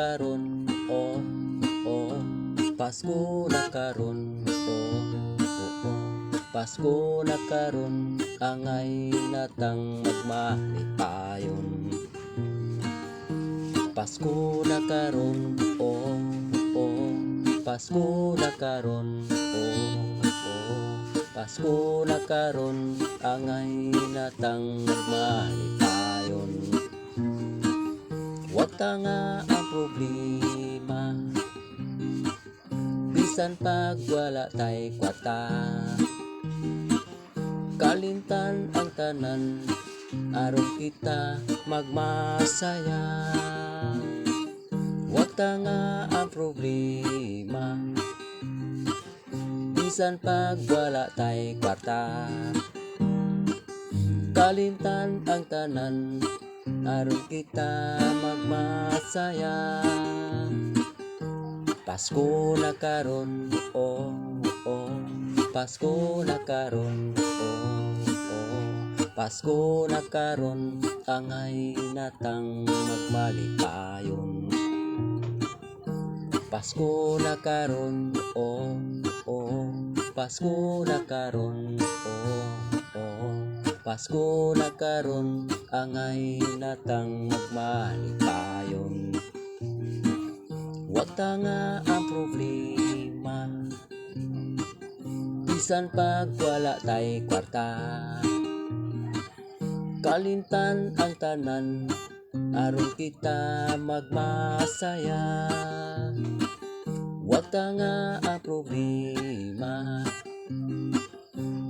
karon, oh, oh, Pasko na karon, oh, oh, oh, Pasko na karon, angay natang magmalipayon. Pasko na karon, oh, oh, Pasko na karon, oh, oh, Pasko na karon, angay natang magmalipayon. Wag ta nga ang problema, bisan pag wala tay kwata. Kalintan ang tanan, aron kita magmasaya. Wag ta nga ang problema, bisan pag wala tay kwarta. Kalintan ang tanan, aron kita magmasaya. Pasko na karon, oh, oh, Pasko na karon, oh, oh, Pasko na karon, angay natang magmalipayon. Pasko na karon, oh, oh, Pasko na karon, oh, oh, Pasko na karon, angay natang magmalipayon. Wag ta nga ang problema, bisan pag wala tay kwarta. Kalintan ang tanan, aron kita magmasaya. Wag ta nga ang problema,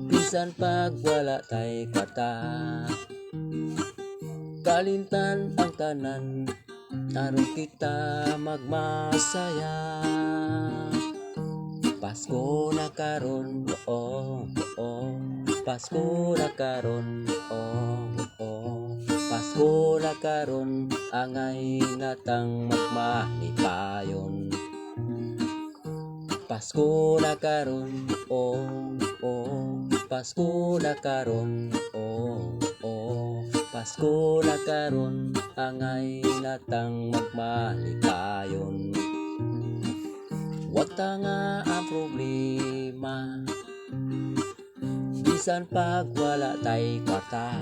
bisan pag wala tay kwarta. Kalintan ang tanan, aron kita magmasaya. Pasko na karon, oh, oh, Pasko na karon, oh, oh, Pasko na karon, angay natang magmalipayon. Pasko na karon, oh, oh, Pasko na karon, oh, oh, Pasko na karon, angay natang magmalipayon. Wag ta nga ang problema, bisan pag wala tay kwarta.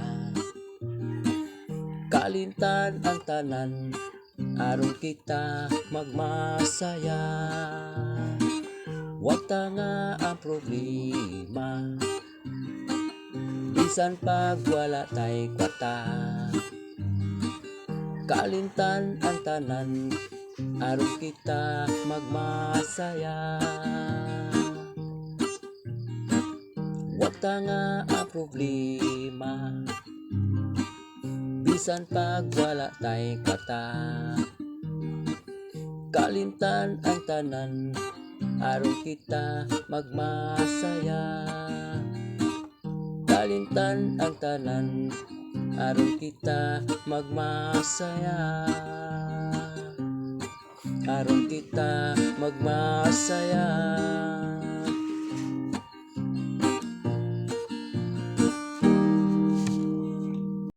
Kalintan ang tanan, aron kita magmasaya. Wag ta nga ang problema, bisan pag wala tay kwarta. Kalintan ang tanan, aron kita magmasaya. Wag ta nga ang problema, bisan pag wala tay kwarta. Kalintan ang tanan, aron kita magmasaya. Kalintan ang tanan, aron kita magmasaya. Aron kita magmasaya.